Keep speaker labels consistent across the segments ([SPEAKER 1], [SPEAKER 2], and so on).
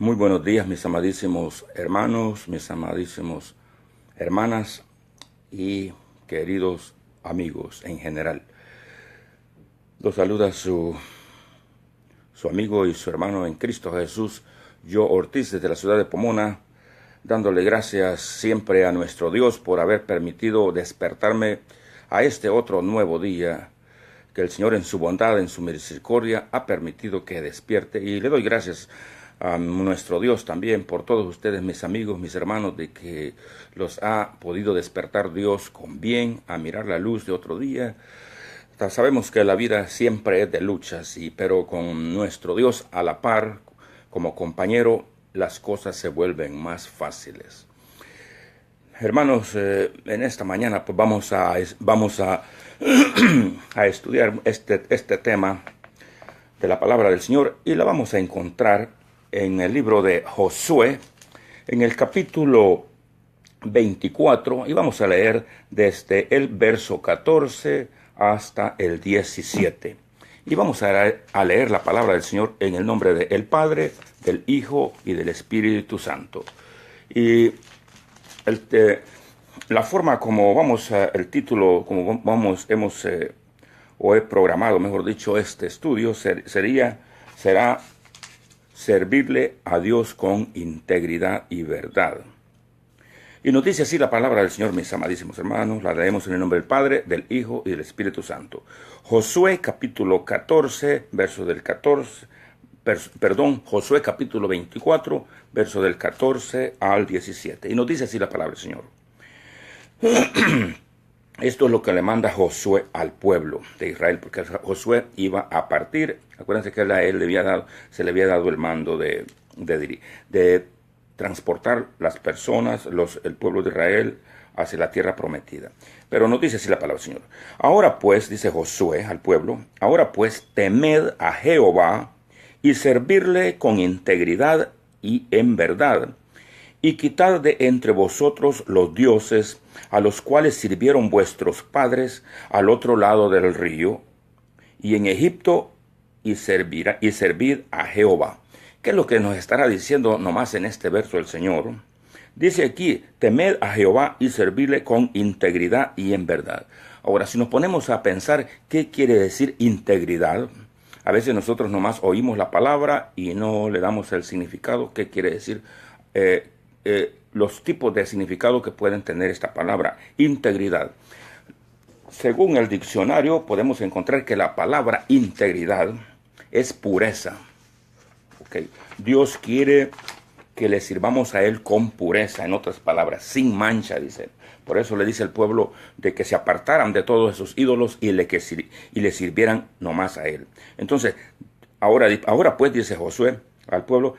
[SPEAKER 1] Muy buenos días, mis amadísimos hermanos, mis amadísimos hermanas y queridos amigos en general. Los saluda su amigo y su hermano en Cristo Jesús, Joe Ortiz, desde la ciudad de Pomona, dándole gracias siempre a nuestro Dios por haber permitido despertarme a este otro nuevo día que el Señor en su bondad, en su misericordia, ha permitido que despierte. Y le doy gracias a nuestro Dios también por todos ustedes, mis amigos, mis hermanos, de que los ha podido despertar Dios con bien, a mirar la luz de otro día. Sabemos que la vida siempre es de luchas, pero con nuestro Dios a la par, como compañero, las cosas se vuelven más fáciles. Hermanos, en esta mañana pues vamos a estudiar este tema de la palabra del Señor, y la vamos a encontrar en el libro de Josué, en el capítulo 24, y vamos a leer desde el verso 14 hasta el 17. Y vamos a leer la palabra del Señor en el nombre del Padre, del Hijo y del Espíritu Santo. Y la forma como he programado, mejor dicho, este estudio será servirle a Dios con integridad y verdad. Y nos dice así la palabra del Señor, mis amadísimos hermanos. La leemos en el nombre del Padre, del Hijo y del Espíritu Santo. Josué capítulo 14, verso del 14, Josué capítulo 24, verso del 14 al 17. Y nos dice así la palabra del Señor. Esto es lo que le manda Josué al pueblo de Israel, porque Josué iba a partir. Acuérdense que a él se le había dado el mando de transportar las personas, el pueblo de Israel, hacia la tierra prometida. Pero nos dice así la palabra del Señor. Ahora pues, dice Josué al pueblo, ahora pues temed a Jehová y servirle con integridad y en verdad, y quitad de entre vosotros los dioses a los cuales sirvieron vuestros padres al otro lado del río, y en Egipto, y servid a Jehová. ¿Qué es lo que nos estará diciendo nomás en este verso el Señor? Dice aquí, temed a Jehová y servirle con integridad y en verdad. Ahora, si nos ponemos a pensar qué quiere decir integridad, a veces nosotros nomás oímos la palabra y no le damos el significado. ¿Qué quiere decir? Los tipos de significado que pueden tener esta palabra, integridad. Según el diccionario, podemos encontrar que la palabra integridad es pureza. Okay. Dios quiere que le sirvamos a Él con pureza, en otras palabras, sin mancha, dice. Por eso le dice al pueblo de que se apartaran de todos esos ídolos y le sirvieran nomás a Él. Entonces, ahora pues, dice Josué al pueblo,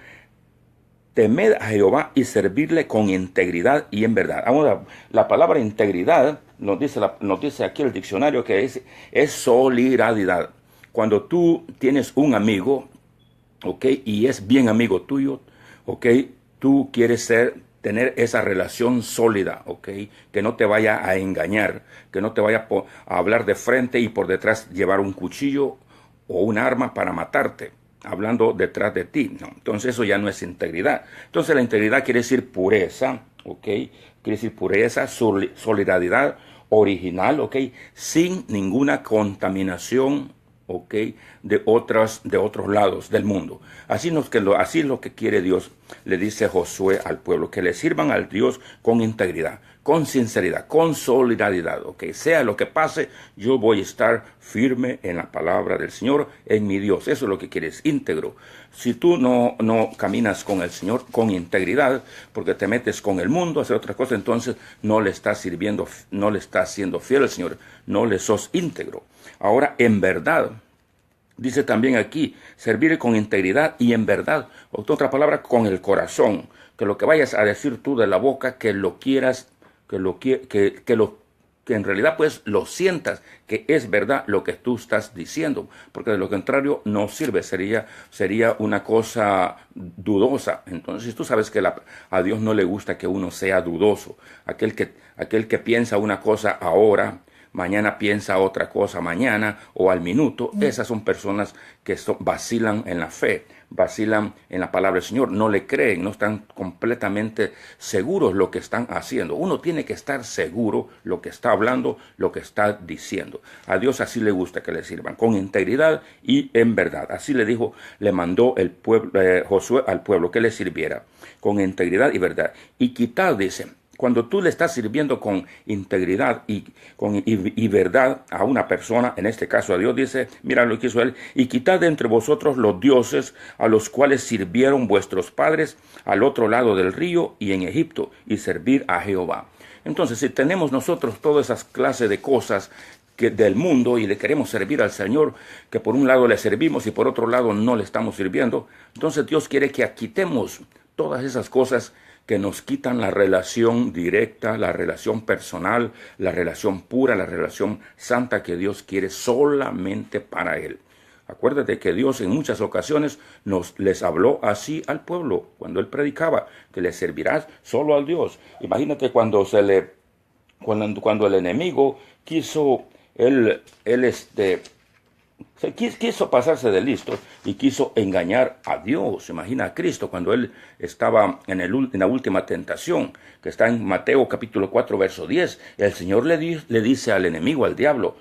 [SPEAKER 1] temed a Jehová y servirle con integridad y en verdad. Ahora, la palabra integridad nos dice aquí el diccionario que es solidaridad. Cuando tú tienes un amigo, okay, y es bien amigo tuyo, okay, tú quieres tener esa relación sólida, okay, que no te vaya a engañar, que no te vaya a hablar de frente y por detrás llevar un cuchillo o un arma para matarte, hablando detrás de ti. No, entonces eso ya no es integridad. Entonces la integridad quiere decir pureza, okay, quiere decir pureza, solidaridad original, okay, sin ninguna contaminación, okay, de otros lados del mundo. Así es lo que quiere Dios, le dice Josué al pueblo, que le sirvan al Dios con integridad, con sinceridad, con solidaridad, okay. Sea lo que pase, yo voy a estar firme en la palabra del Señor, en mi Dios. Eso es lo que quieres, íntegro. Si tú no caminas con el Señor con integridad, porque te metes con el mundo a hacer otras cosas, entonces no le estás sirviendo, no le estás siendo fiel al Señor, no le sos íntegro. Ahora, en verdad, dice también aquí, servir con integridad y en verdad, otra palabra, con el corazón, que lo que vayas a decir tú de la boca, que lo quieras, que en realidad pues lo sientas, que es verdad lo que tú estás diciendo, porque de lo contrario no sirve, sería una cosa dudosa. Entonces tú sabes que a Dios no le gusta que uno sea dudoso, aquel que piensa una cosa ahora, mañana piensa otra cosa mañana o al minuto. Esas son personas que vacilan en la fe. vacilan en la palabra del Señor, no le creen, no están completamente seguros lo que están haciendo. Uno tiene que estar seguro lo que está hablando, lo que está diciendo. A Dios así le gusta que le sirvan, con integridad y en verdad. Así le dijo, le mandó el pueblo, Josué al pueblo que le sirviera con integridad y verdad. Y quitad, dice, cuando tú le estás sirviendo con integridad y verdad a una persona, en este caso a Dios, dice, mira lo que hizo él, y quitad de entre vosotros los dioses a los cuales sirvieron vuestros padres al otro lado del río y en Egipto, y servir a Jehová. Entonces, si tenemos nosotros todas esas clases de cosas del mundo y le queremos servir al Señor, que por un lado le servimos y por otro lado no le estamos sirviendo, entonces Dios quiere que quitemos todas esas cosas que nos quitan la relación directa, la relación personal, la relación pura, la relación santa que Dios quiere solamente para Él. Acuérdate que Dios en muchas ocasiones les habló así al pueblo, cuando Él predicaba, que le servirás solo al Dios. Imagínate cuando el enemigo quiso, quiso pasarse de listo y quiso engañar a Dios. Imagina a Cristo cuando él estaba en la última tentación, que está en Mateo capítulo 4, verso 10. El Señor le dice al enemigo, al diablo,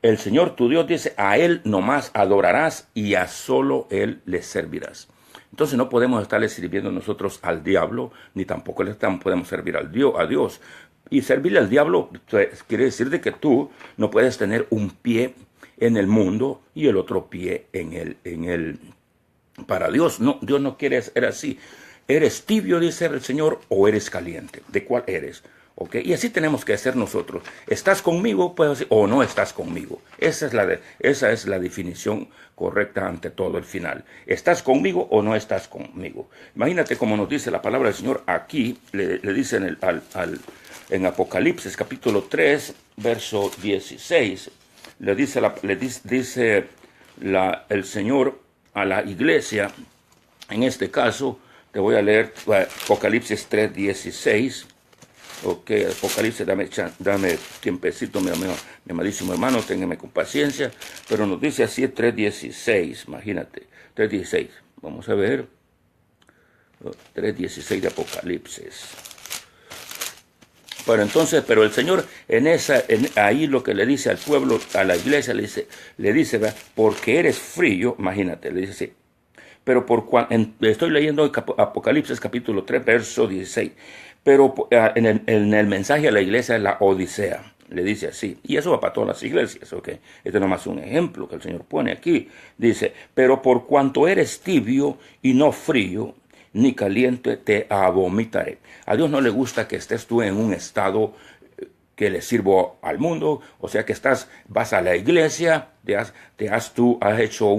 [SPEAKER 1] el Señor tu Dios dice, a Él nomás adorarás y a solo Él le servirás. Entonces no podemos estarle sirviendo nosotros al diablo, ni tampoco podemos servir a Dios. Y servirle al diablo quiere decir de que tú no puedes tener un pie en el mundo y el otro pie para Dios. No, Dios no quiere ser así. ¿Eres tibio, dice el Señor, o eres caliente? ¿De cuál eres? ¿Okay? Y así tenemos que ser nosotros. ¿Estás conmigo? Puedo decir, o no estás conmigo. Esa es la definición correcta ante todo el final. ¿Estás conmigo o no estás conmigo? Imagínate como nos dice la palabra del Señor aquí, le dice en Apocalipsis capítulo 3, verso 16, le dice el Señor a la iglesia, en este caso, te voy a leer Apocalipsis 3, 16. Ok, Apocalipsis, dame tiempecito, mi amadísimo hermano, téngame con paciencia, pero nos dice así 3.16, imagínate, 3.16, vamos a ver, 3.16 de Apocalipsis. Bueno, entonces, pero el Señor ahí lo que le dice al pueblo, a la iglesia, le dice, ¿verdad? Porque eres frío, imagínate, le dice así. Pero estoy leyendo Apocalipsis capítulo 3, verso 16. Pero en el mensaje a la iglesia de la Odisea, le dice así. Y eso va para todas las iglesias, ¿ok? Este es nomás un ejemplo que el Señor pone aquí. Dice, pero por cuanto eres tibio y no frío, ni caliente, te abomitaré. A Dios no le gusta que estés tú en un estado que le sirvo al mundo, o sea que vas a la iglesia, has hecho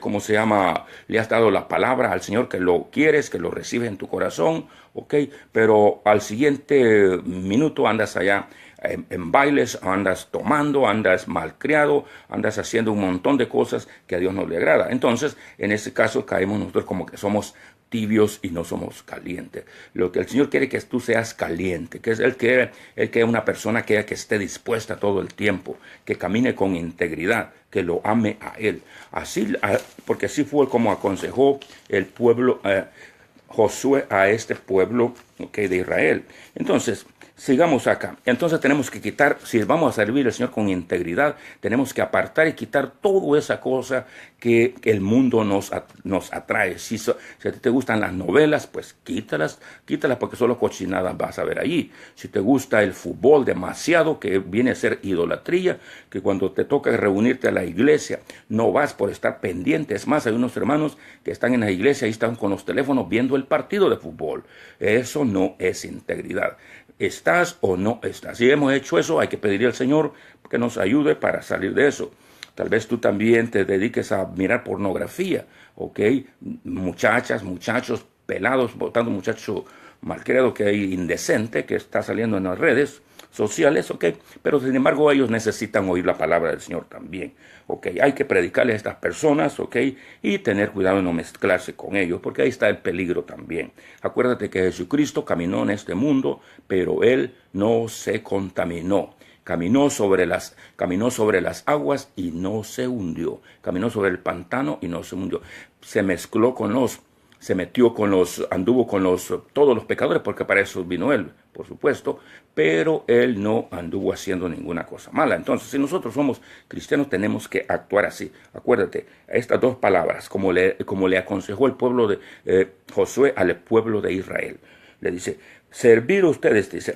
[SPEAKER 1] ¿cómo se llama? Le has dado la palabra al Señor que lo quieres, que lo recibes en tu corazón, ok, pero al siguiente minuto andas allá en bailes, andas tomando, andas malcriado, andas haciendo un montón de cosas que a Dios no le agrada. Entonces, en ese caso caemos nosotros como que somos tibios y no somos calientes. Lo que el Señor quiere que tú seas caliente, que es Él quiere una persona que esté dispuesta todo el tiempo, que camine con integridad, que lo ame a Él. Porque así fue como aconsejó el pueblo, Josué a este pueblo de Israel. Entonces, sigamos acá. Entonces tenemos que quitar, si vamos a servir al Señor con integridad, tenemos que apartar y quitar toda esa cosa que el mundo nos atrae. Si a ti te gustan las novelas, pues quítalas porque solo cochinadas vas a ver allí. Si te gusta el fútbol demasiado, que viene a ser idolatría, que cuando te toca reunirte a la iglesia, no vas por estar pendiente. Es más, hay unos hermanos que están en la iglesia y están con los teléfonos viendo el partido de fútbol. Eso no es integridad. ¿Estás o no estás? Si hemos hecho eso, hay que pedirle al Señor que nos ayude para salir de eso. Tal vez tú también te dediques a mirar pornografía, ¿ok? Muchachas, muchachos pelados, botando muchacho malcriado que hay indecente que está saliendo en las redes sociales, ¿ok? Pero sin embargo ellos necesitan oír la palabra del Señor también, ¿ok? Hay que predicarle a estas personas, ¿ok? Y tener cuidado de no mezclarse con ellos, porque ahí está el peligro también. Acuérdate que Jesucristo caminó en este mundo, pero Él no se contaminó. caminó sobre las aguas y no se hundió. Caminó sobre el pantano y no se hundió. Anduvo con todos los pecadores, porque para eso vino él, por supuesto, pero él no anduvo haciendo ninguna cosa mala. Entonces, si nosotros somos cristianos, tenemos que actuar así. Acuérdate, estas dos palabras, como le aconsejó el pueblo de Josué al pueblo de Israel. Le dice, servir ustedes, dice,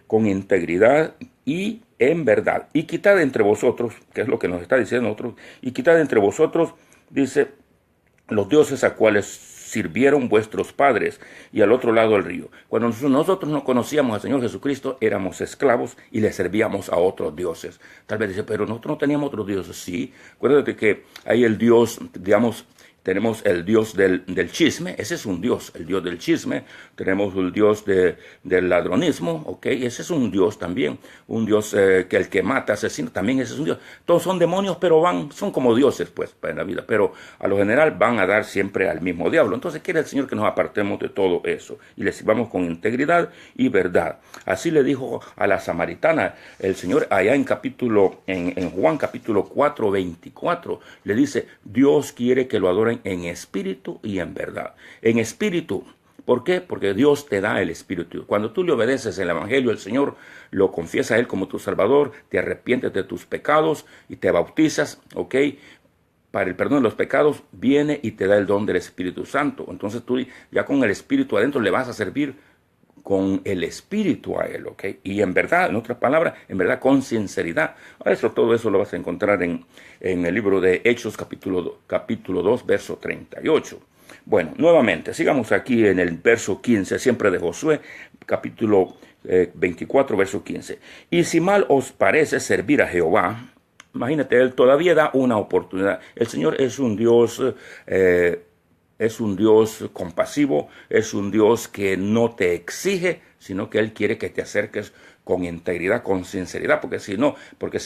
[SPEAKER 1] con integridad y en verdad. Y quitad entre vosotros, que es lo que nos está diciendo nosotros, y quitad entre vosotros, dice, los dioses a cuales sirvieron vuestros padres, y al otro lado del río. Cuando nosotros no conocíamos al Señor Jesucristo, éramos esclavos y le servíamos a otros dioses. Tal vez dice, pero nosotros no teníamos otros dioses. Sí, acuérdate que hay el Dios, digamos, tenemos el Dios del chisme, ese es un Dios, el Dios del chisme. Tenemos el Dios del ladronismo, ese es un Dios también. Un Dios que el que mata, asesina, también ese es un Dios. Todos son demonios, pero son como dioses, pues, en la vida. Pero a lo general van a dar siempre al mismo diablo. Entonces quiere el Señor que nos apartemos de todo eso y le sirvamos con integridad y verdad. Así le dijo a la samaritana el Señor allá en Juan capítulo 4, 24. Le dice, Dios quiere que lo adoren en espíritu y en verdad. En espíritu, ¿por qué? Porque Dios te da el espíritu. Cuando tú le obedeces el evangelio al Señor, lo confiesas a Él como tu Salvador, te arrepientes de tus pecados y te bautizas, para el perdón de los pecados, viene y te da el don del Espíritu Santo. Entonces tú ya con el Espíritu adentro le vas a servir con el Espíritu a Él, Y en verdad, en otras palabras, en verdad con sinceridad. Todo eso lo vas a encontrar en el libro de Hechos, capítulo 2, verso 38. Bueno, nuevamente, sigamos aquí en el verso 15, siempre de Josué, capítulo 24, verso 15. Y si mal os parece servir a Jehová, imagínate, Él todavía da una oportunidad. El Señor es un Dios... Es un Dios compasivo, es un Dios que no te exige, sino que Él quiere que te acerques con integridad, con sinceridad, porque si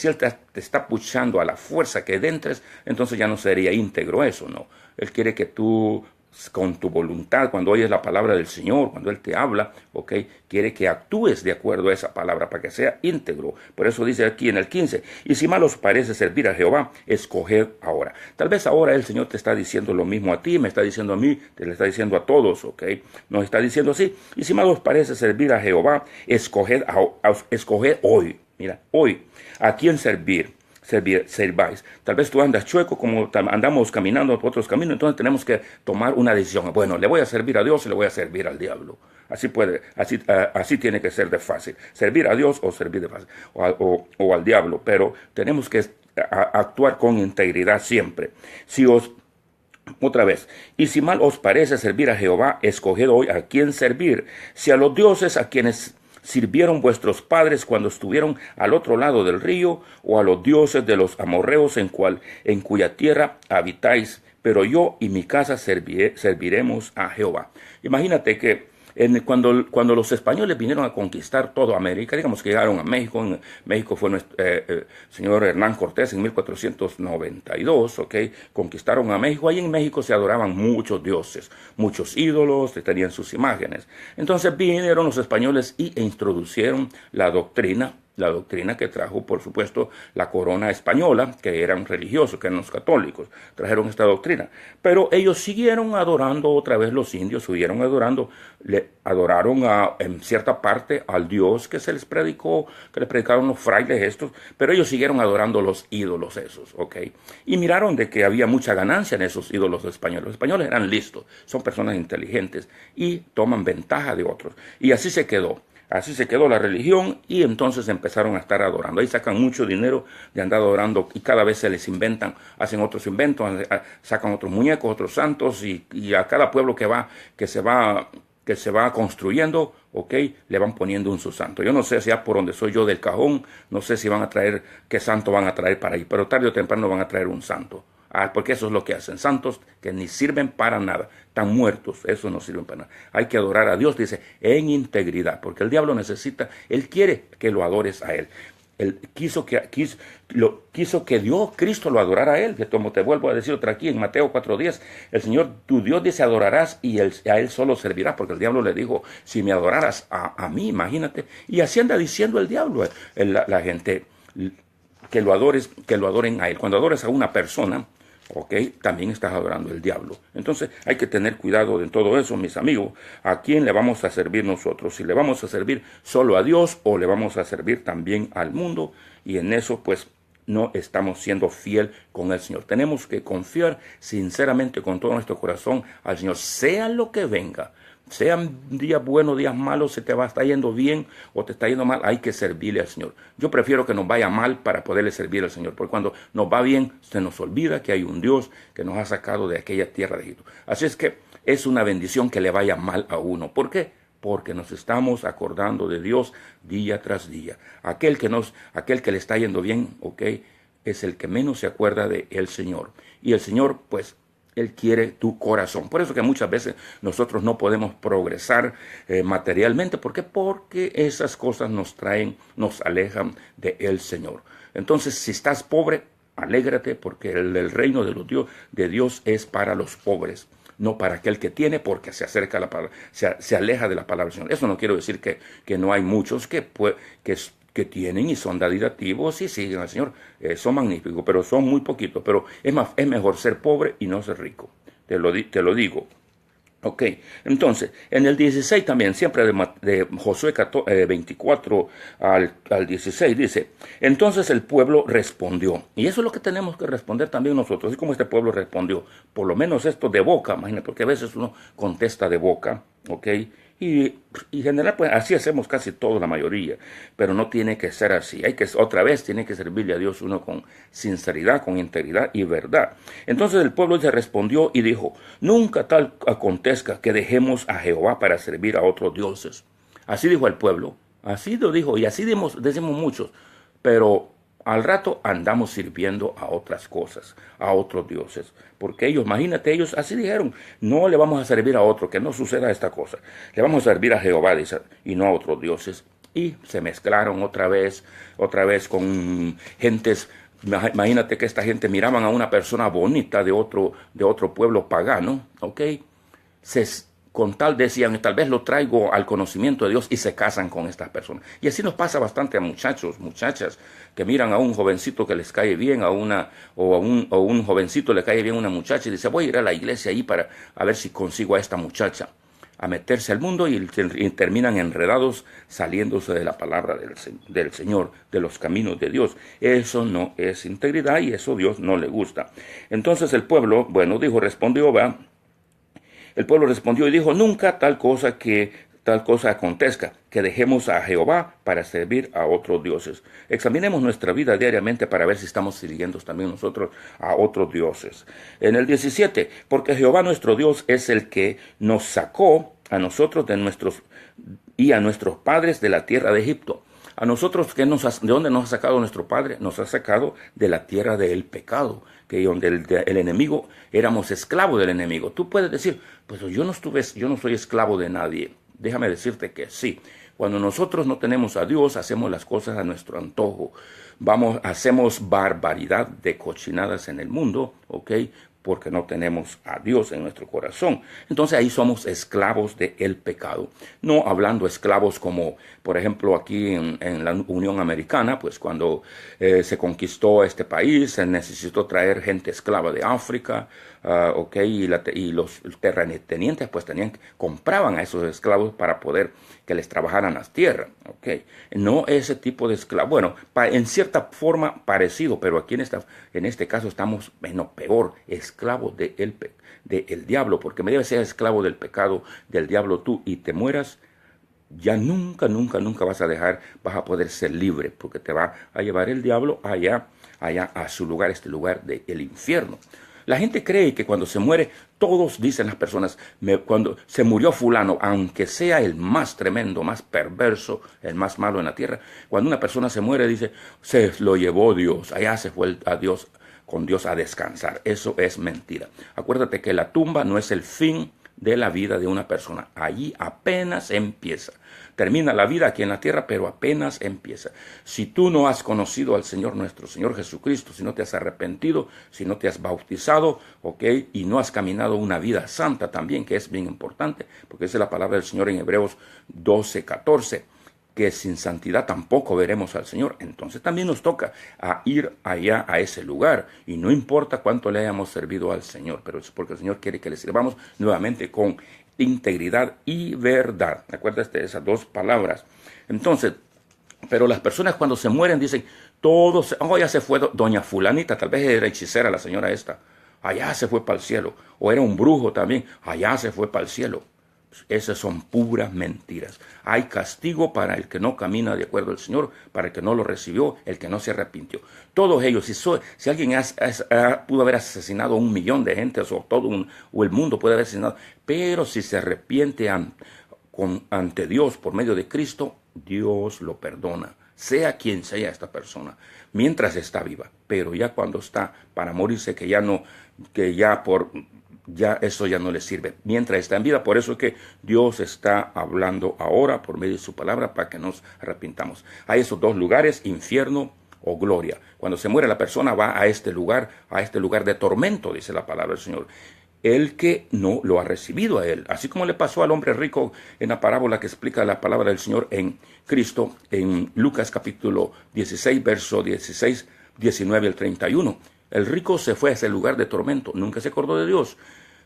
[SPEAKER 1] Él te está puchando a la fuerza que entres, entonces ya no sería íntegro eso, ¿no? Él quiere que tú, con tu voluntad, cuando oyes la palabra del Señor, cuando Él te habla, quiere que actúes de acuerdo a esa palabra para que sea íntegro. Por eso dice aquí en el 15, y si mal os parece servir a Jehová, escoged ahora. Tal vez ahora el Señor te está diciendo lo mismo a ti, me está diciendo a mí, te lo está diciendo a todos, Nos está diciendo así, y si mal os parece servir a Jehová, escoged hoy, mira, hoy, ¿a quién serváis? Tal vez tú andas chueco, como andamos caminando por otros caminos, entonces tenemos que tomar una decisión. Bueno, le voy a servir a Dios y le voy a servir al diablo. Así tiene que ser de fácil. Servir a Dios o servir de fácil, o al diablo, pero tenemos que actuar con integridad siempre. Otra vez, y si mal os parece servir a Jehová, escoged hoy a quién servir, si a los dioses a quienes sirvieron vuestros padres cuando estuvieron al otro lado del río, o a los dioses de los amorreos en cuya tierra habitáis, pero yo y mi casa serviremos a Jehová. Imagínate que cuando los españoles vinieron a conquistar toda América, digamos que llegaron a México, en México fue el señor Hernán Cortés en 1492, conquistaron a México. Ahí en México se adoraban muchos dioses, muchos ídolos, tenían sus imágenes. Entonces vinieron los españoles e introducieron la doctrina que trajo, por supuesto, la corona española, que eran religiosos, que eran los católicos, trajeron esta doctrina. Pero ellos siguieron adorando otra vez, los indios siguieron adoraron en cierta parte al Dios que se les predicó, que les predicaron los frailes estos, pero ellos siguieron adorando los ídolos esos, Y miraron de que había mucha ganancia en esos ídolos españoles. Los españoles eran listos, son personas inteligentes y toman ventaja de otros. Y así se quedó. Así se quedó la religión y entonces empezaron a estar adorando. Ahí sacan mucho dinero de andar adorando y cada vez se les inventan, hacen otros inventos, sacan otros muñecos, otros santos y a cada pueblo que se va construyendo, le van poniendo un su santo. Yo no sé si por donde soy yo del cajón, no sé si van a traer, qué santo van a traer para ahí, pero tarde o temprano van a traer un santo. Porque eso es lo que hacen, santos que ni sirven para nada, están muertos, eso no sirven para nada. Hay que adorar a Dios, dice, en integridad, porque el diablo él quiere que lo adores a Él. Él quiso que Dios, Cristo, lo adorara a él. Que como te vuelvo a decir otra aquí en Mateo 4:10, el Señor, tu Dios, dice, adorarás y a él solo servirás, porque el diablo le dijo, si me adoraras a mí, imagínate. Y así anda diciendo el diablo, la gente, que lo adoren a él. Cuando adores a una persona, ok, también estás adorando al diablo. Entonces hay que tener cuidado de todo eso, mis amigos. ¿A quién le vamos a servir nosotros? Si le vamos a servir solo a Dios o le vamos a servir también al mundo. Y en eso pues no estamos siendo fiel con el Señor. Tenemos que confiar sinceramente con todo nuestro corazón al Señor, sea lo que venga. Sean días buenos, días malos, se te está yendo bien o te está yendo mal, hay que servirle al Señor. Yo prefiero que nos vaya mal para poderle servir al Señor, porque cuando nos va bien, se nos olvida que hay un Dios que nos ha sacado de aquella tierra de Egipto. Así es que es una bendición que le vaya mal a uno. ¿Por qué? Porque nos estamos acordando de Dios día tras día. Aquel que le está yendo bien, ok, es el que menos se acuerda de el Señor. Y el Señor, pues, Él quiere tu corazón. Por eso que muchas veces nosotros no podemos progresar materialmente. ¿Por qué? Porque esas cosas nos alejan del Señor. Entonces, si estás pobre, alégrate, porque el reino de Dios es para los pobres, no para aquel que tiene, porque se acerca a la palabra, se aleja de la palabra del Señor. Eso no quiero decir que no hay muchos que tienen y son daditativos y siguen al Señor. Son magníficos, pero son muy poquitos. Pero es mejor ser pobre y no ser rico. Te lo digo. Ok, entonces, en el 16 también, siempre de Josué 24 al 16, dice, entonces el pueblo respondió. Y eso es lo que tenemos que responder también nosotros, así como este pueblo respondió. Por lo menos esto de boca, imagínate, porque a veces uno contesta de boca, ok. Y en general, pues así hacemos casi todo, la mayoría, pero no tiene que ser así. Otra vez, tiene que servirle a Dios uno con sinceridad, con integridad y verdad. Entonces el pueblo se respondió y dijo, nunca tal acontezca que dejemos a Jehová para servir a otros dioses. Así dijo el pueblo, así lo dijo, y así decimos muchos, pero al rato andamos sirviendo a otras cosas, a otros dioses. Porque ellos, imagínate, ellos así dijeron, no le vamos a servir a otro, que no suceda esta cosa. Le vamos a servir a Jehová, dice, y no a otros dioses. Y se mezclaron otra vez con gentes. Imagínate que esta gente miraban a una persona bonita de otro pueblo pagano, ¿ok? Con tal decían, tal vez lo traigo al conocimiento de Dios, y se casan con estas personas. Y así nos pasa bastante a muchachos, muchachas, que miran a un jovencito que les cae bien, o un jovencito le cae bien a una muchacha y dice, voy a ir a la iglesia ahí para a ver si consigo a esta muchacha, a meterse al mundo, y terminan enredados saliéndose de la palabra del Señor, de los caminos de Dios. Eso no es integridad y eso a Dios no le gusta. Entonces el pueblo, respondió, va. El pueblo respondió y dijo, nunca tal cosa acontezca, que dejemos a Jehová para servir a otros dioses. Examinemos nuestra vida diariamente para ver si estamos sirviendo también nosotros a otros dioses. En el 17, porque Jehová nuestro Dios es el que nos sacó a nosotros y a nuestros padres de la tierra de Egipto. A nosotros, ¿de dónde nos ha sacado nuestro Padre? Nos ha sacado de la tierra del pecado, que donde el enemigo, éramos esclavos del enemigo. Tú puedes decir, pues yo no soy esclavo de nadie. Déjame decirte que sí. Cuando nosotros no tenemos a Dios, hacemos las cosas a nuestro antojo. Hacemos barbaridad de cochinadas en el mundo, ¿ok? Porque no tenemos a Dios en nuestro corazón. Entonces ahí somos esclavos del pecado. No hablando esclavos como, por ejemplo, aquí en la Unión Americana, pues cuando se conquistó este país, se necesitó traer gente esclava de África, y los terratenientes pues compraban a esos esclavos para poder que les trabajaran las tierras, ¿ok? No ese tipo de esclavo. Bueno, en cierta forma parecido, pero aquí en este caso estamos, peor, esclavos del diablo, porque me debes ser esclavo del pecado, del diablo tú, y te mueras, ya nunca vas a poder ser libre, porque te va a llevar el diablo allá a su lugar, este lugar del infierno. La gente cree que cuando se muere, todos dicen las personas, cuando se murió fulano, aunque sea el más tremendo, más perverso, el más malo en la tierra, cuando una persona se muere, dice, se lo llevó Dios, allá se fue con Dios a descansar. Eso es mentira. Acuérdate que la tumba no es el fin de la vida de una persona. Allí apenas empieza. Termina la vida aquí en la tierra, pero apenas empieza. Si tú no has conocido al Señor, nuestro Señor Jesucristo, si no te has arrepentido, si no te has bautizado, ¿ok? Y no has caminado una vida santa también, que es bien importante, porque esa es la palabra del Señor en Hebreos 12:14, que sin santidad tampoco veremos al Señor. Entonces también nos toca a ir allá a ese lugar, y no importa cuánto le hayamos servido al Señor, pero es porque el Señor quiere que le sirvamos nuevamente con integridad y verdad. Acuérdate de esas dos palabras. Entonces, pero las personas cuando se mueren dicen, todos, ya se fue doña fulanita, tal vez era hechicera la señora esta, allá se fue para el cielo, o era un brujo también, allá se fue para el cielo. Esas son puras mentiras. Hay castigo para el que no camina de acuerdo al Señor, para el que no lo recibió, el que no se arrepintió. Todos ellos, si alguien pudo haber asesinado a 1 millón de gente, o el mundo puede haber asesinado, pero si se arrepiente ante Dios por medio de Cristo, Dios lo perdona, sea quien sea esta persona, mientras está viva. Pero ya cuando está para morirse, ya eso ya no le sirve mientras está en vida. Por eso es que Dios está hablando ahora por medio de su palabra para que nos arrepintamos. Hay esos dos lugares, infierno o gloria. Cuando se muere la persona va a este lugar de tormento, dice la palabra del Señor. El que no lo ha recibido a él, así como le pasó al hombre rico en la parábola que explica la palabra del Señor en Cristo, en Lucas capítulo 16, verso 16, 19 al 31. El rico se fue a ese lugar de tormento, nunca se acordó de Dios.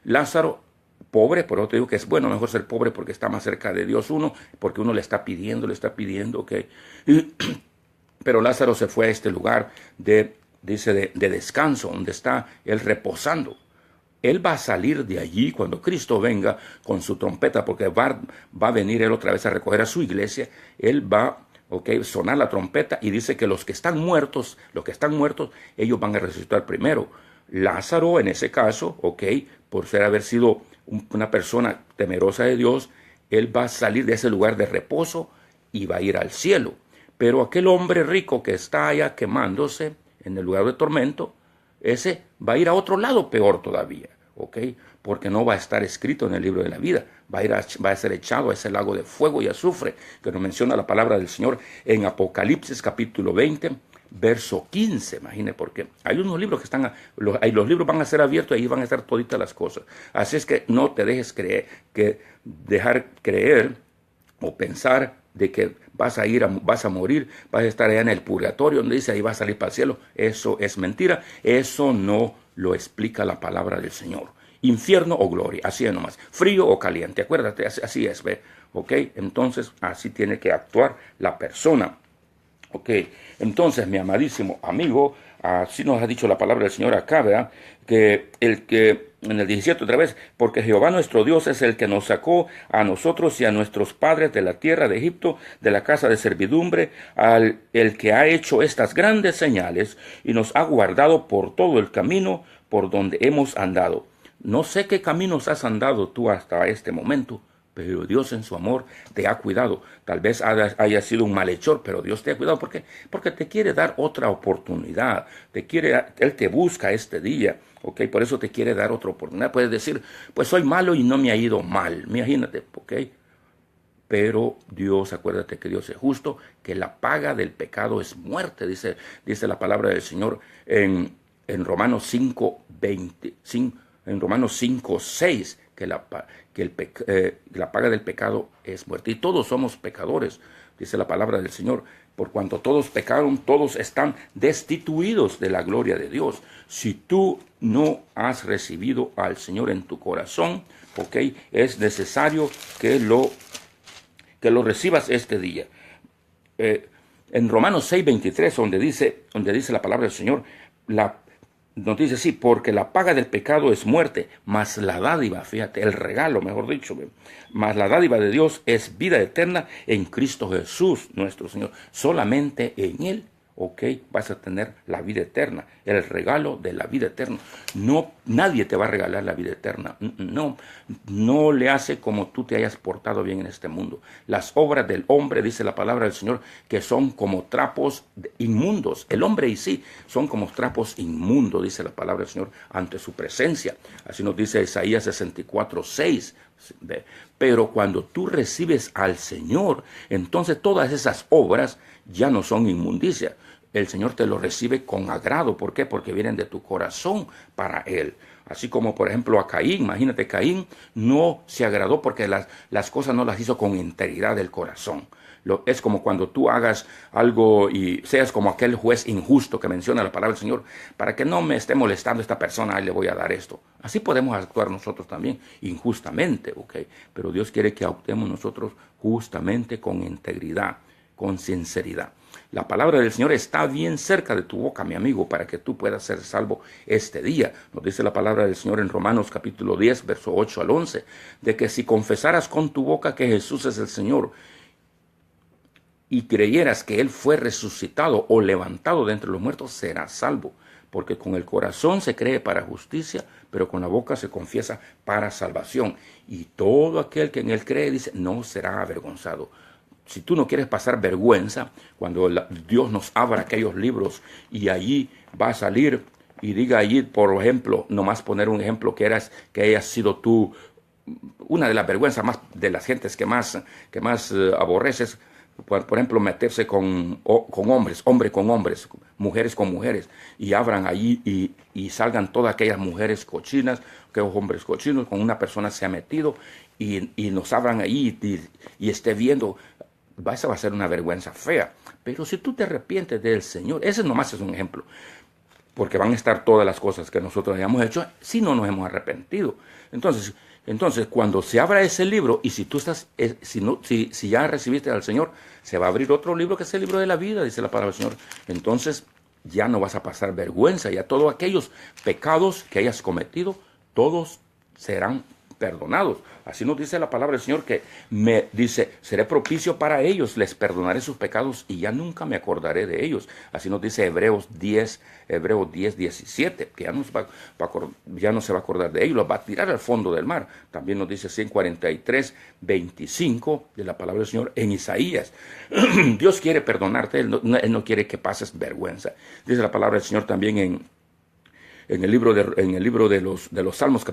[SPEAKER 1] Lázaro, pobre, por eso te digo que es bueno mejor ser pobre porque está más cerca de Dios porque uno le está pidiendo, ¿ok? Pero Lázaro se fue a este lugar de descanso, donde está él reposando. Él va a salir de allí cuando Cristo venga con su trompeta, porque va a venir él otra vez a recoger a su iglesia. Él va sonar la trompeta y dice que los que están muertos, ellos van a resucitar primero. Lázaro, en ese caso, por haber sido una persona temerosa de Dios, él va a salir de ese lugar de reposo y va a ir al cielo. Pero aquel hombre rico que está allá quemándose en el lugar de tormento, ese va a ir a otro lado peor todavía, porque no va a estar escrito en el libro de la vida, va a ser echado a ese lago de fuego y azufre que nos menciona la palabra del Señor en Apocalipsis capítulo 20, verso 15, imagine, porque hay unos libros los libros van a ser abiertos y ahí van a estar toditas las cosas. Así es que no te dejes dejar creer o pensar de que vas a morir, vas a estar allá en el purgatorio, donde dice ahí vas a salir para el cielo. Eso es mentira, eso no lo explica la palabra del Señor. Infierno o gloria, así es nomás, frío o caliente, acuérdate, así es, ¿ve? Entonces así tiene que actuar la persona. Entonces, mi amadísimo amigo, así nos ha dicho la palabra del Señor acá, ¿verdad? Que en el 17 otra vez, porque Jehová nuestro Dios es el que nos sacó a nosotros y a nuestros padres de la tierra de Egipto, de la casa de servidumbre, el que ha hecho estas grandes señales y nos ha guardado por todo el camino por donde hemos andado. No sé qué caminos has andado tú hasta este momento, pero Dios en su amor te ha cuidado. Tal vez haya sido un malhechor, pero Dios te ha cuidado. ¿Por qué? Porque te quiere dar otra oportunidad. Él te busca este día, por eso te quiere dar otra oportunidad. Puedes decir, pues soy malo y no me ha ido mal. Imagínate, Pero Dios, acuérdate que Dios es justo, que la paga del pecado es muerte, dice la palabra del Señor en Romanos 5:20, en Romanos 5:6, que la paga del pecado es muerte. Y todos somos pecadores, dice la palabra del Señor. Por cuanto todos pecaron, todos están destituidos de la gloria de Dios. Si tú no has recibido al Señor en tu corazón, es necesario que lo recibas este día. En Romanos 6:23, donde dice la palabra del Señor, nos dice así, porque la paga del pecado es muerte, mas la dádiva, fíjate, el regalo, mejor dicho, mas la dádiva de Dios es vida eterna en Cristo Jesús, nuestro Señor. Solamente en Él, ok, vas a tener la vida eterna, el regalo de la vida eterna. No, nadie te va a regalar la vida eterna. No, no le hace como tú te hayas portado bien en este mundo. Las obras del hombre, dice la palabra del Señor, que son como trapos inmundos. El hombre y sí son como trapos inmundos, dice la palabra del Señor, ante su presencia. Así nos dice Isaías 64:6. Pero cuando tú recibes al Señor, entonces todas esas obras ya no son inmundicia. El Señor te lo recibe con agrado. ¿Por qué? Porque vienen de tu corazón para Él. Así como, por ejemplo, a Caín. Imagínate, Caín no se agradó porque las cosas no las hizo con integridad del corazón. Es como cuando tú hagas algo y seas como aquel juez injusto que menciona la palabra del Señor. Para que no me esté molestando esta persona, le voy a dar esto. Así podemos actuar nosotros también, injustamente, ¿ok? Pero Dios quiere que actuemos nosotros justamente, con integridad, con sinceridad. La palabra del Señor está bien cerca de tu boca, mi amigo, para que tú puedas ser salvo este día. Nos dice la palabra del Señor en Romanos capítulo 10, verso 8 al 11, de que si confesaras con tu boca que Jesús es el Señor y creyeras que Él fue resucitado o levantado de entre los muertos, serás salvo. Porque con el corazón se cree para justicia, pero con la boca se confiesa para salvación. Y todo aquel que en Él cree, dice, no será avergonzado. Si tú no quieres pasar vergüenza, cuando Dios nos abra aquellos libros y allí va a salir y diga allí, por ejemplo, nomás poner un ejemplo, que hayas sido tú una de las vergüenzas más de las gentes que más aborreces, por ejemplo, meterse con hombres, hombre con hombres, mujeres con mujeres, y abran allí y salgan todas aquellas mujeres cochinas, aquellos hombres cochinos, con una persona se ha metido y nos abran allí y esté viendo. Esa va a ser una vergüenza fea. Pero si tú te arrepientes del Señor, ese nomás es un ejemplo, porque van a estar todas las cosas que nosotros hayamos hecho si no nos hemos arrepentido. Entonces, cuando se abra ese libro, y si tú estás, si ya recibiste al Señor, se va a abrir otro libro, que es el libro de la vida, dice la palabra del Señor. Entonces ya no vas a pasar vergüenza, ya todos aquellos pecados que hayas cometido, todos serán perdonados. Así nos dice la palabra del Señor, que me dice, seré propicio para ellos, les perdonaré sus pecados y ya nunca me acordaré de ellos. Así nos dice Hebreos 10, 17, que ya no se va a acordar de ellos, los va a tirar al fondo del mar. También nos dice 143, 25 de la palabra del Señor en Isaías. Dios quiere perdonarte, Él no quiere que pases vergüenza. Dice la palabra del Señor también en el libro de los Salmos,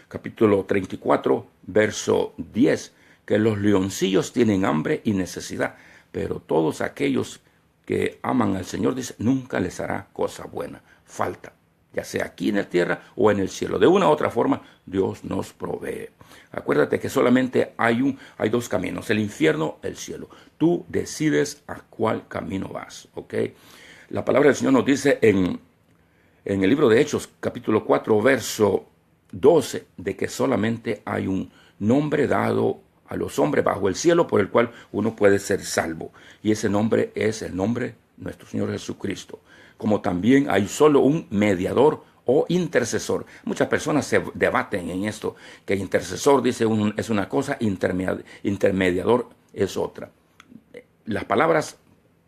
[SPEAKER 1] capítulo 34, verso 10, que los leoncillos tienen hambre y necesidad, pero todos aquellos que aman al Señor, dice, nunca les hará cosa buena, falta, ya sea aquí en la tierra o en el cielo. De una u otra forma, Dios nos provee. Acuérdate que solamente hay dos caminos, el infierno, el cielo. Tú decides a cuál camino vas, ¿ok? La palabra del Señor nos dice en el libro de Hechos, capítulo 4, verso 12, de que solamente hay un nombre dado a los hombres bajo el cielo por el cual uno puede ser salvo. Y ese nombre es el nombre de nuestro Señor Jesucristo. Como también hay solo un mediador o intercesor. Muchas personas se debaten en esto, que intercesor dice es una cosa, intermediador es otra. Las palabras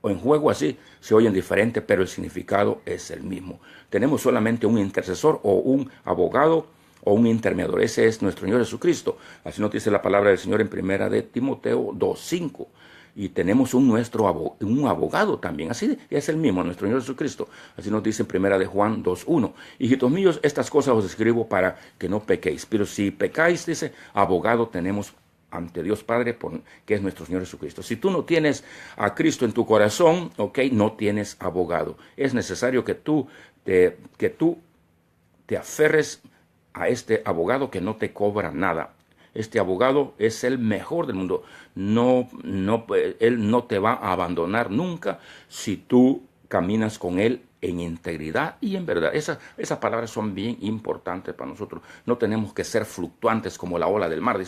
[SPEAKER 1] o en juego así se oyen diferentes, pero el significado es el mismo. Tenemos solamente un intercesor o un abogado o un intermediador. Ese es nuestro Señor Jesucristo. Así nos dice la palabra del Señor en primera de Timoteo 2:5. Y tenemos un abogado también. Así es el mismo, nuestro Señor Jesucristo. Así nos dice en primera de Juan 2:1. Hijitos míos, estas cosas os escribo para que no pequéis. Pero si pecáis, dice, abogado tenemos ante Dios Padre, que es nuestro Señor Jesucristo. Si tú no tienes a Cristo en tu corazón, ok, no tienes abogado. Es necesario que tú te aferres a este abogado que no te cobra nada. Este abogado es el mejor del mundo. Él no te va a abandonar nunca si tú caminas con él en integridad y en verdad. Esas palabras son bien importantes para nosotros. No tenemos que ser fluctuantes como la ola del mar,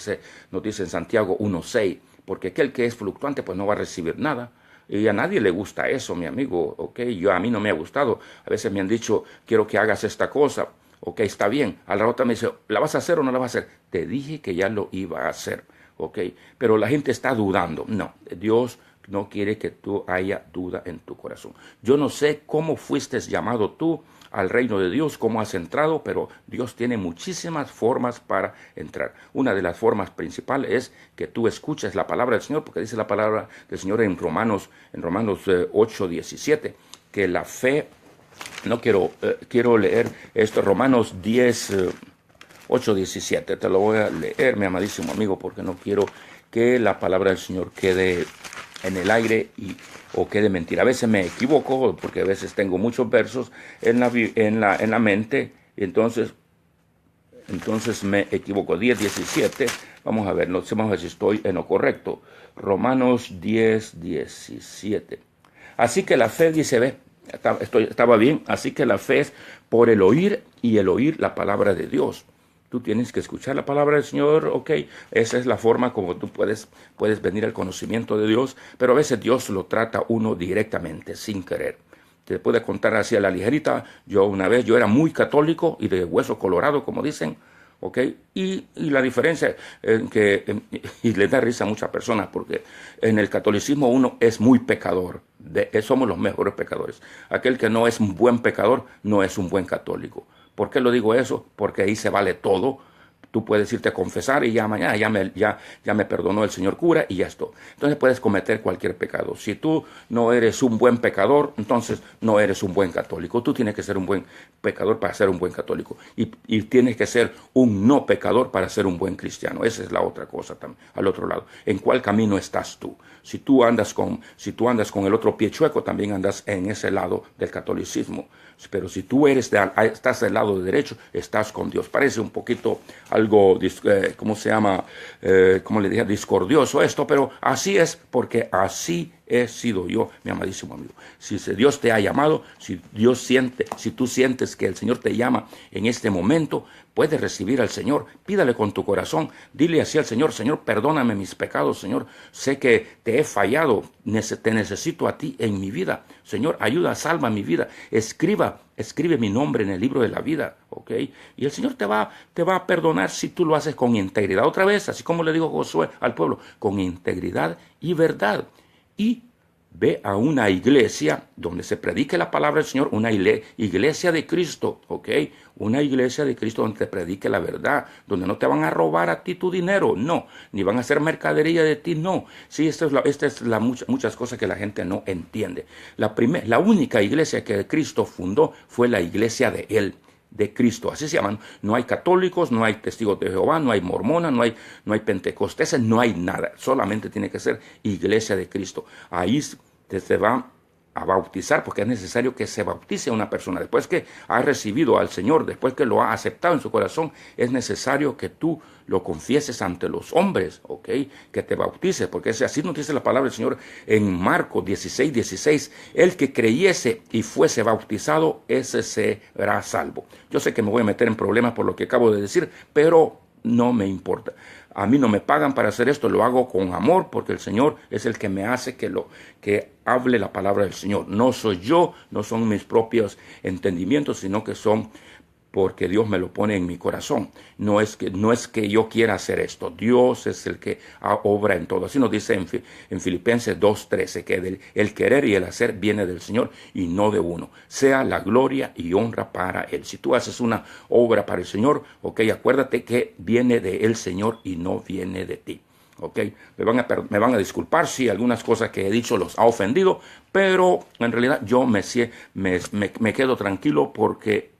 [SPEAKER 1] nos dice en Santiago 1:6, porque aquel que es fluctuante pues no va a recibir nada. Y a nadie le gusta eso, mi amigo, ¿ok? A mí no me ha gustado. A veces me han dicho, quiero que hagas esta cosa. Ok, está bien. A la otra me dice, ¿la vas a hacer o no la vas a hacer? Te dije que ya lo iba a hacer, ok. Pero la gente está dudando. No, Dios no quiere que tú haya duda en tu corazón. Yo no sé cómo fuiste llamado tú al reino de Dios, cómo has entrado, pero Dios tiene muchísimas formas para entrar. Una de las formas principales es que tú escuches la palabra del Señor, porque dice la palabra del Señor en Romanos 8:17, que la fe, no quiero leer esto, Romanos 8:17, te lo voy a leer, mi amadísimo amigo, porque no quiero que la palabra del Señor quede en el aire o quede mentira. A veces me equivoco porque a veces tengo muchos versos en la mente y entonces me equivoco. 10:17, vamos a ver si estoy en lo correcto. Romanos 10:17. Así que la fe, dice, estaba bien, así que la fe es por el oír y el oír la palabra de Dios. Tú tienes que escuchar la palabra del Señor, ok. Esa es la forma como tú puedes venir al conocimiento de Dios, pero a veces Dios lo trata uno directamente, sin querer. Te puedo contar así a la ligerita. Yo era muy católico y de hueso colorado, como dicen, ok. Y la diferencia y le da risa a muchas personas, porque en el catolicismo uno es muy pecador. Somos los mejores pecadores. Aquel que no es un buen pecador no es un buen católico. ¿Por qué lo digo eso? Porque ahí se vale todo. Tú puedes irte a confesar y mañana ya me perdonó el señor cura y ya esto. Entonces puedes cometer cualquier pecado. Si tú no eres un buen pecador, entonces no eres un buen católico. Tú tienes que ser un buen pecador para ser un buen católico. Y tienes que ser un no pecador para ser un buen cristiano. Esa es la otra cosa también, al otro lado. ¿En cuál camino estás tú? Si tú andas con el otro pie chueco, también andas en ese lado del catolicismo. Pero si tú estás del lado derecho, estás con Dios. Parece un poquito algo, ¿cómo se llama? ¿Cómo le dije? Discordioso esto, pero así es, porque así he sido yo, mi amadísimo amigo. Si Dios te ha llamado, si tú sientes que el Señor te llama en este momento, puedes recibir al Señor. Pídale con tu corazón. Dile así al Señor: Señor, perdóname mis pecados, Señor. Sé que te he fallado. Te necesito a ti en mi vida. Señor, ayuda, salva mi vida. Escribe mi nombre en el libro de la vida, ¿ok? Y el Señor te va a perdonar si tú lo haces con integridad. Otra vez, así como le dijo Josué al pueblo, con integridad y verdad. Y ve a una iglesia donde se predique la palabra del Señor, una iglesia de Cristo, ¿ok? Una iglesia de Cristo donde te predique la verdad, donde no te van a robar a ti tu dinero, no, ni van a hacer mercadería de ti, no. Sí, muchas cosas que la gente no entiende. La única iglesia que Cristo fundó fue la iglesia de Él, de Cristo, así se llaman. No hay católicos, no hay testigos de Jehová, no hay mormonas, no hay pentecosteses, no hay nada. Solamente tiene que ser iglesia de Cristo. Ahí se va a bautizar, porque es necesario que se bautice una persona. Después que ha recibido al Señor, después que lo ha aceptado en su corazón, es necesario que tú lo confieses ante los hombres, ¿ok? Que te bautices, porque así nos dice la palabra del Señor en Marcos 16:16. El que creyese y fuese bautizado, ese será salvo. Yo sé que me voy a meter en problemas por lo que acabo de decir, pero no me importa. A mí no me pagan para hacer esto, lo hago con amor, porque el Señor es el que me hace que hable la palabra del Señor. No soy yo, no son mis propios entendimientos, sino que son porque Dios me lo pone en mi corazón. No es que yo quiera hacer esto. Dios es el que obra en todo. Así nos dice en Filipenses 2:13, que el querer y el hacer viene del Señor y no de uno. Sea la gloria y honra para Él. Si tú haces una obra para el Señor, ok, acuérdate que viene del Señor y no viene de ti. Okay. Me van a disculpar si algunas cosas que he dicho los ha ofendido, pero en realidad yo me quedo tranquilo, porque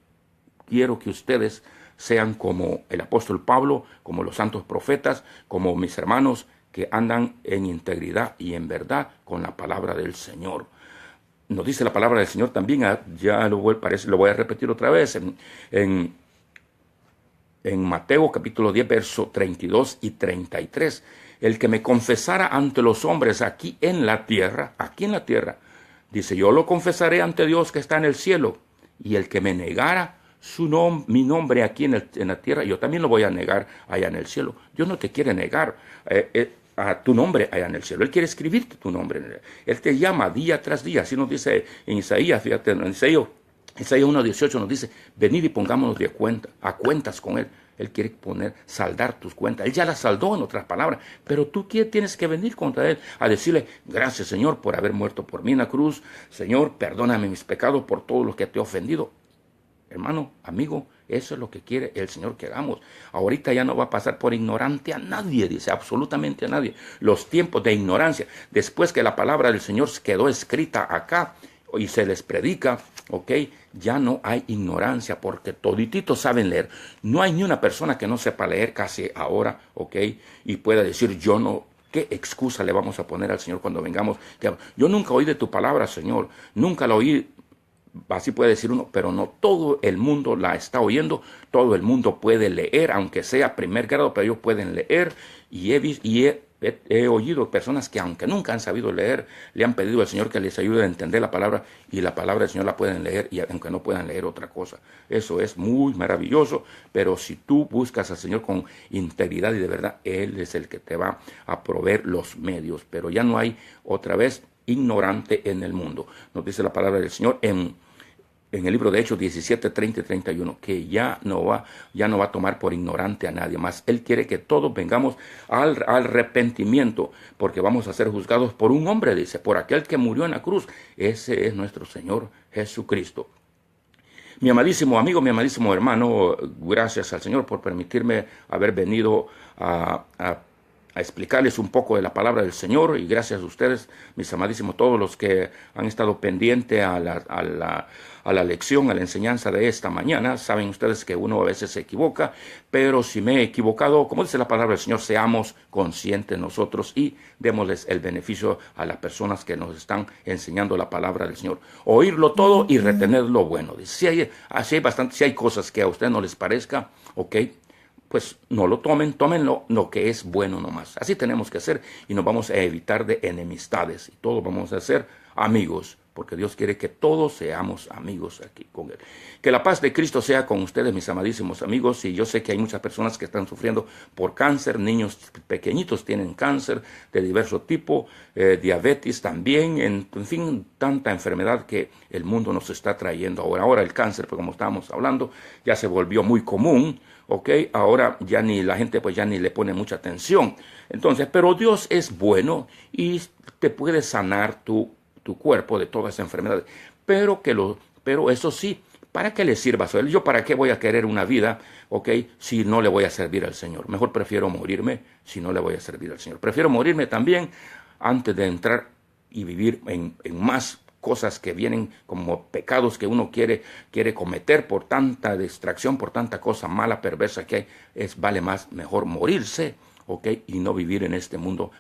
[SPEAKER 1] quiero que ustedes sean como el apóstol Pablo, como los santos profetas, como mis hermanos que andan en integridad y en verdad con la palabra del Señor. Nos dice la palabra del Señor también, ya lo voy a repetir otra vez, en Mateo capítulo 10, versos 32 y 33. El que me confesara ante los hombres aquí en la tierra, dice, yo lo confesaré ante Dios que está en el cielo. Y el que me negara mi nombre aquí en la tierra, yo también lo voy a negar allá en el cielo. Dios no te quiere negar a tu nombre allá en el cielo. Él quiere escribirte tu nombre. Él te llama día tras día. Así nos dice en Isaías, fíjate, en Isaías 1:18 nos dice, venid y pongámonos a cuentas con Él. Él quiere saldar tus cuentas. Él ya las saldó, en otras palabras. Pero tú tienes que venir contra Él a decirle, gracias Señor por haber muerto por mí en la cruz. Señor, perdóname mis pecados por todo lo que te he ofendido. Hermano, amigo, eso es lo que quiere el Señor que hagamos. Ahorita ya no va a pasar por ignorante a nadie, dice, absolutamente a nadie. Los tiempos de ignorancia, después que la palabra del Señor quedó escrita acá y se les predica, ok, ya no hay ignorancia porque todititos saben leer. No hay ni una persona que no sepa leer casi ahora, ok, y pueda decir yo no. ¿Qué excusa le vamos a poner al Señor cuando vengamos? Yo nunca oí de tu palabra, Señor, nunca la oí. Así puede decir uno, pero no todo el mundo la está oyendo, todo el mundo puede leer, aunque sea primer grado, pero ellos pueden leer, y he oído personas que aunque nunca han sabido leer, le han pedido al Señor que les ayude a entender la palabra, y la palabra del Señor la pueden leer, y aunque no puedan leer otra cosa. Eso es muy maravilloso, pero si tú buscas al Señor con integridad y de verdad, Él es el que te va a proveer los medios, pero ya no hay otra vez ignorante en el mundo. Nos dice la palabra del Señor en el libro de Hechos 17, 30 y 31, que ya no va a tomar por ignorante a nadie más. Él quiere que todos vengamos al arrepentimiento, porque vamos a ser juzgados por un hombre, dice, por aquel que murió en la cruz. Ese es nuestro Señor Jesucristo. Mi amadísimo amigo, mi amadísimo hermano, gracias al Señor por permitirme haber venido a explicarles un poco de la palabra del Señor, y gracias a ustedes, mis amadísimos, todos los que han estado pendientes a la lección, a la enseñanza de esta mañana. Saben ustedes que uno a veces se equivoca, pero si me he equivocado, como dice la palabra del Señor, seamos conscientes nosotros y démosles el beneficio a las personas que nos están enseñando la palabra del Señor. Oírlo todo y retener lo bueno. Si hay cosas que a ustedes no les parezca, ok, pues no lo tomen lo que es bueno nomás. Así tenemos que hacer y nos vamos a evitar de enemistades y todos vamos a ser amigos, porque Dios quiere que todos seamos amigos aquí con Él. Que la paz de Cristo sea con ustedes, mis amadísimos amigos, y yo sé que hay muchas personas que están sufriendo por cáncer, niños pequeñitos tienen cáncer de diverso tipo, diabetes también, en fin, tanta enfermedad que el mundo nos está trayendo ahora. Ahora el cáncer, pues como estábamos hablando, ya se volvió muy común. Ok, ahora ya ni la gente pues ya ni le pone mucha atención. Entonces, pero Dios es bueno y te puede sanar tu cuerpo de todas esas enfermedades. Pero eso sí, ¿para qué le sirvas a Él? Yo para qué voy a querer una vida, ok, si no le voy a servir al Señor. Mejor prefiero morirme si no le voy a servir al Señor. Prefiero morirme también antes de entrar y vivir en más cosas que vienen como pecados que uno quiere cometer por tanta distracción, por tanta cosa mala, perversa que hay. Vale más, mejor morirse, ¿ok? Y no vivir en este mundo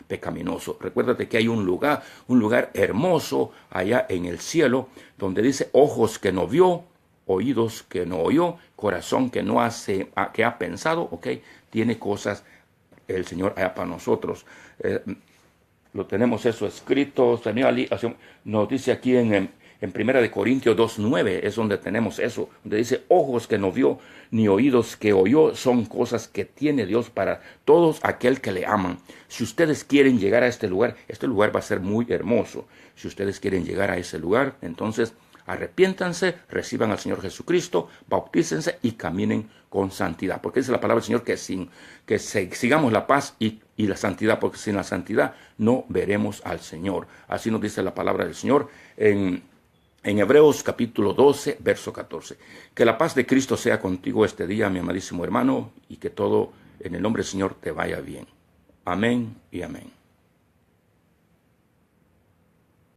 [SPEAKER 1] pecaminoso. Recuérdate que hay un lugar hermoso allá en el cielo, donde dice ojos que no vio, oídos que no oyó, corazón que que ha pensado, ¿ok? Tiene cosas el Señor allá para nosotros. Lo tenemos eso escrito, nos dice aquí en 1 Corintios 2:9, es donde tenemos eso, donde dice, ojos que no vio, ni oídos que oyó, son cosas que tiene Dios para todos aquel que le aman. Si ustedes quieren llegar a este lugar va a ser muy hermoso. Si ustedes quieren llegar a ese lugar, entonces arrepiéntanse, reciban al Señor Jesucristo, bautícense y caminen con santidad. Porque dice la palabra del Señor que sigamos la paz y la santidad, porque sin la santidad no veremos al Señor. Así nos dice la palabra del Señor en Hebreos capítulo 12, verso 14. Que la paz de Cristo sea contigo este día, mi amadísimo hermano, y que todo en el nombre del Señor te vaya bien. Amén y amén.